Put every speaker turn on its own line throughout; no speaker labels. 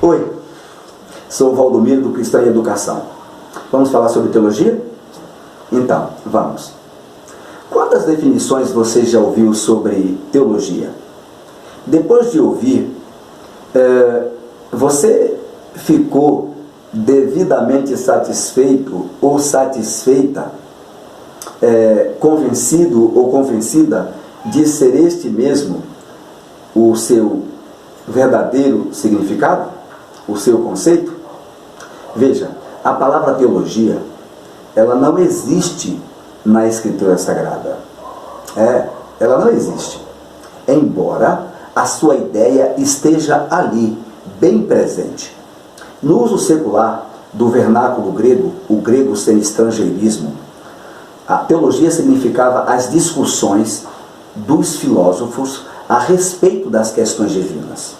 Oi, sou o Valdomiro do Cristão em Educação. Vamos falar sobre teologia? Então, vamos. Quantas definições você já ouviu sobre teologia? Depois de ouvir, você ficou devidamente satisfeito ou satisfeita, convencido ou convencida de ser este mesmo o seu verdadeiro significado, o seu conceito? Veja, a palavra teologia, ela não existe na Escritura Sagrada. Ela não existe. Embora a sua ideia esteja ali, bem presente. No uso secular do vernáculo grego, o grego sem estrangeirismo, a teologia significava as discussões dos filósofos a respeito das questões divinas.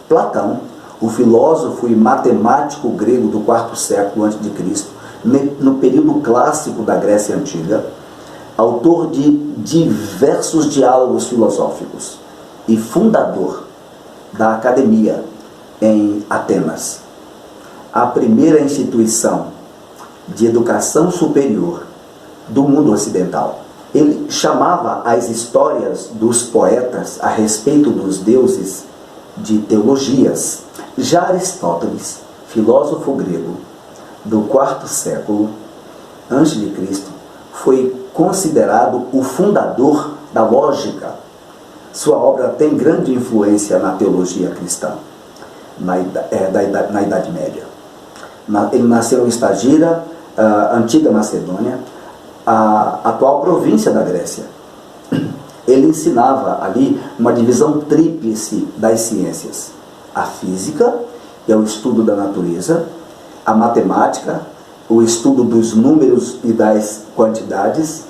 Platão, o filósofo e matemático grego do IV século a.C., no período clássico da Grécia Antiga, autor de diversos diálogos filosóficos e fundador da Academia em Atenas, a primeira instituição de educação superior do mundo ocidental. Ele chamava as histórias dos poetas a respeito dos deuses de teologias. Já Aristóteles, filósofo grego do IV século a.C., foi considerado o fundador da lógica. Sua obra tem grande influência na teologia cristã, na Idade Média. Ele nasceu em Estagira, antiga Macedônia, a atual província da Grécia. Ele ensinava ali uma divisão tríplice das ciências: a física, que é o estudo da natureza; a matemática, o estudo dos números e das quantidades;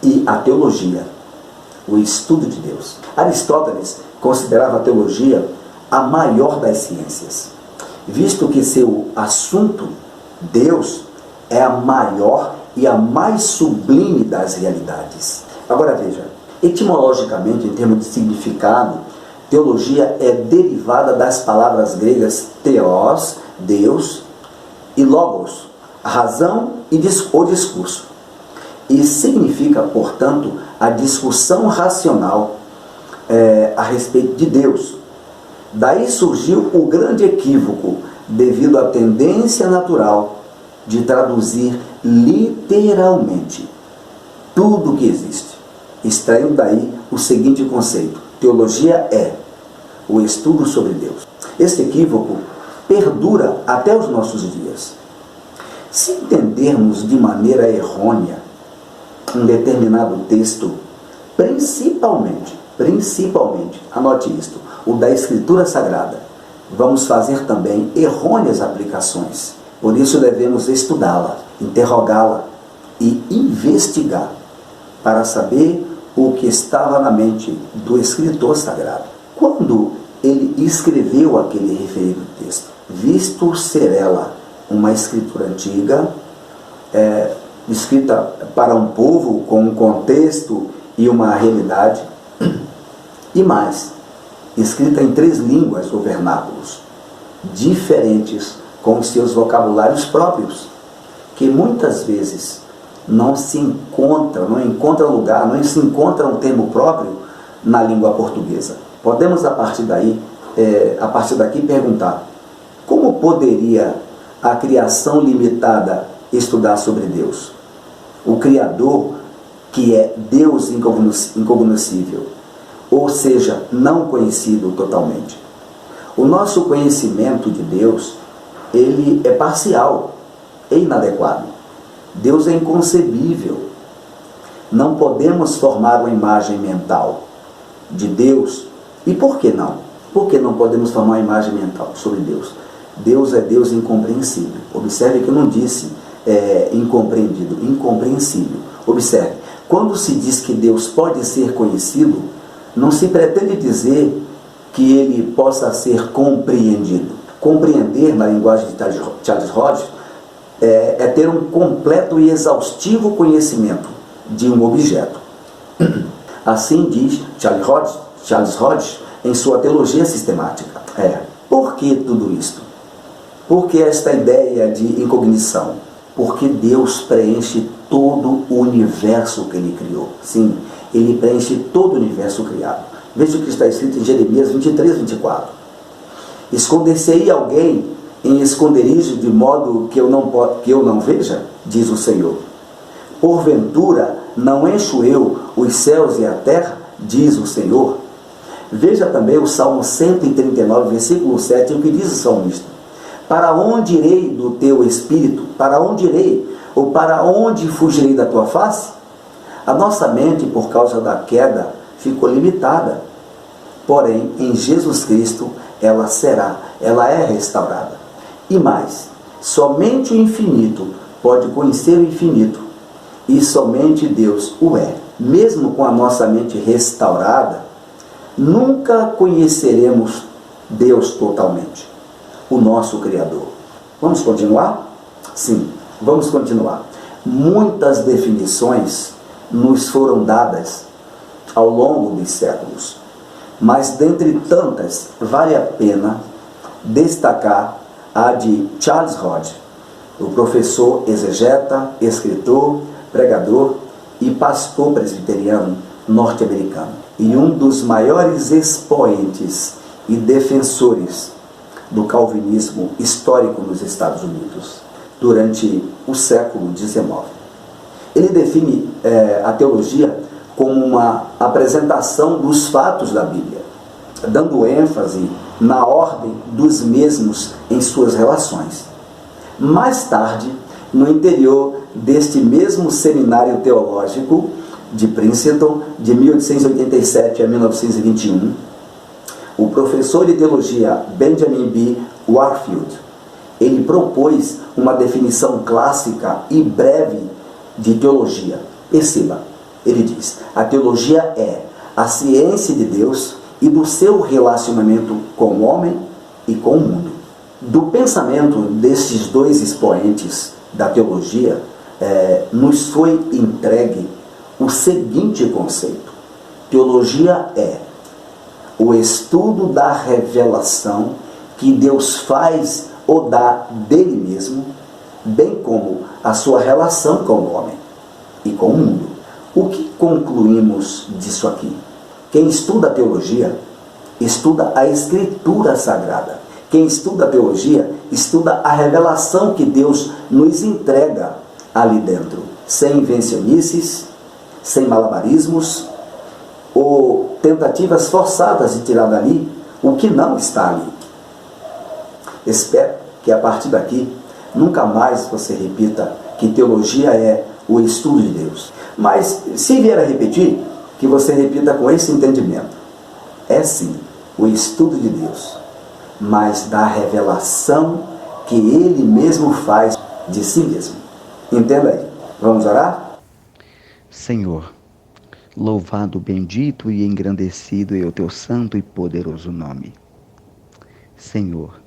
e a teologia, o estudo de Deus. Aristóteles considerava a teologia a maior das ciências, visto que seu assunto, Deus, é a maior e a mais sublime das realidades. Agora veja, etimologicamente, em termos de significado, teologia é derivada das palavras gregas theos, Deus, e logos, razão ou discurso. E significa, portanto, a discussão racional a respeito de Deus. Daí surgiu o grande equívoco, devido à tendência natural de traduzir literalmente tudo o que existe, extraindo daí o seguinte conceito: teologia é o estudo sobre Deus. Esse equívoco perdura até os nossos dias. Se entendermos de maneira errônea um determinado texto, principalmente, anote isto, o da Escritura Sagrada, vamos fazer também errôneas aplicações. Por isso devemos estudá-la, interrogá-la e investigar para saber o que estava na mente do escritor sagrado quando ele escreveu aquele referido texto, visto ser ela uma escritura antiga, escrita para um povo com um contexto e uma realidade, e mais, escrita em 3 línguas ou vernáculos diferentes, com os seus vocabulários próprios, que muitas vezes não encontra um termo próprio na língua portuguesa. Podemos, a partir daqui, perguntar: como poderia a criação limitada estudar sobre Deus? O Criador, que é Deus incognoscível, ou seja, não conhecido totalmente. O nosso conhecimento de Deus, ele é parcial, é inadequado. Deus é inconcebível. Não podemos formar uma imagem mental de Deus. E por que não? Por que não podemos formar uma imagem mental sobre Deus? Deus é Deus incompreensível. Observe que eu não disse incompreendido, incompreensível. Observe, quando se diz que Deus pode ser conhecido, não se pretende dizer que ele possa ser compreendido. Compreender, na linguagem de Charles Hodge, é ter um completo e exaustivo conhecimento de um objeto. Assim diz Charles Hodge em sua teologia sistemática. Por que tudo isto? Por que esta ideia de incognição? Porque Deus preenche todo o universo que Ele criou. Sim, Ele preenche todo o universo criado. Veja o que está escrito em Jeremias 23, 24. Esconder-se-ei alguém em esconderijo de modo que eu não veja? Diz o Senhor. Porventura, não encho eu os céus e a terra? Diz o Senhor. Veja também o Salmo 139, versículo 7, o que diz o salmista. Para onde irei do teu espírito? Para onde irei? Ou para onde fugirei da tua face? A nossa mente, por causa da queda, ficou limitada. Porém, em Jesus Cristo, ela é restaurada. E mais, somente o infinito pode conhecer o infinito. E somente Deus o é. Mesmo com a nossa mente restaurada, nunca conheceremos Deus totalmente, o nosso Criador. Vamos continuar? Sim, vamos continuar. Muitas definições nos foram dadas ao longo dos séculos, mas dentre tantas, vale a pena destacar a de Charles Hodge, o professor exegeta, escritor, pregador e pastor presbiteriano norte-americano, e um dos maiores expoentes e defensores do calvinismo histórico nos Estados Unidos, durante o século XIX. Ele define a teologia como uma apresentação dos fatos da Bíblia, dando ênfase na ordem dos mesmos em suas relações. Mais tarde, no interior deste mesmo seminário teológico de Princeton, de 1887 a 1921, o professor de teologia Benjamin B. Warfield, ele propôs uma definição clássica e breve de teologia. Perceba, ele diz: a teologia é a ciência de Deus e do seu relacionamento com o homem e com o mundo. Do pensamento destes dois expoentes da teologia, nos foi entregue o seguinte conceito: teologia é o estudo da revelação que Deus faz ou dá dele mesmo, bem como a sua relação com o homem e com o mundo. O que concluímos disso aqui? Quem estuda a teologia, estuda a Escritura Sagrada. Quem estuda a teologia, estuda a revelação que Deus nos entrega ali dentro, sem invencionices, sem malabarismos, ou tentativas forçadas de tirar dali o que não está ali. Espero que a partir daqui nunca mais você repita que teologia é o estudo de Deus. Mas se vier a repetir, que você repita com esse entendimento: é sim o estudo de Deus, mas da revelação que Ele mesmo faz de si mesmo. Entenda aí. Vamos orar?
Senhor, louvado, bendito e engrandecido é o teu santo e poderoso nome. Senhor,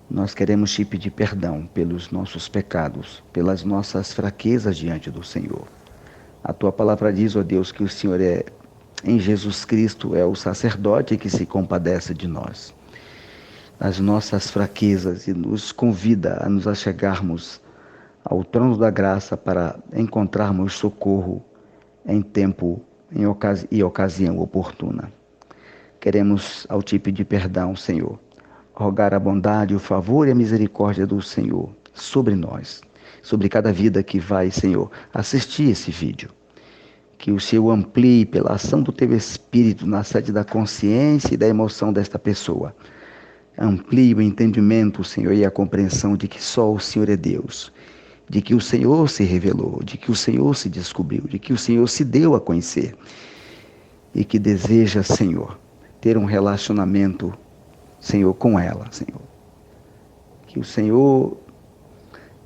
nós queremos te pedir perdão pelos nossos pecados, pelas nossas fraquezas diante do Senhor. A tua palavra diz, ó Deus, que o Senhor em Jesus Cristo, é o sacerdote que se compadece de nós, das nossas fraquezas, e nos convida a nos achegarmos ao trono da graça para encontrarmos socorro em tempo e ocasião oportuna. Queremos, ao te pedir perdão, Senhor, rogar a bondade, o favor e a misericórdia do Senhor sobre nós, sobre cada vida que vai, Senhor, assistir esse vídeo. Que o Senhor amplie pela ação do teu Espírito na sede da consciência e da emoção desta pessoa. Amplie o entendimento, Senhor, e a compreensão de que só o Senhor é Deus, de que o Senhor se revelou, de que o Senhor se descobriu, de que o Senhor se deu a conhecer e que deseja, Senhor, ter um relacionamento, Senhor, com ela, Senhor. Que o Senhor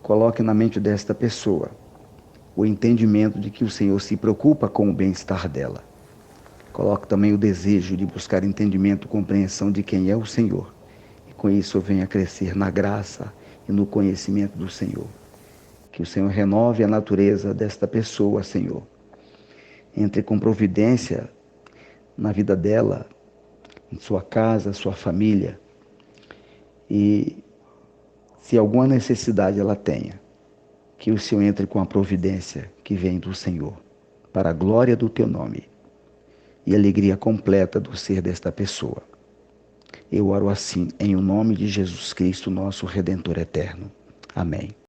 coloque na mente desta pessoa o entendimento de que o Senhor se preocupa com o bem-estar dela. Coloque também o desejo de buscar entendimento, compreensão de quem é o Senhor. E com isso venha crescer na graça e no conhecimento do Senhor. Que o Senhor renove a natureza desta pessoa, Senhor. Entre com providência na vida dela, em sua casa, sua família, E se alguma necessidade ela tenha, que o Senhor entre com a providência que vem do Senhor, para a glória do teu nome e alegria completa do ser desta pessoa. Eu oro assim, em o nome de Jesus Cristo, nosso Redentor eterno. Amém.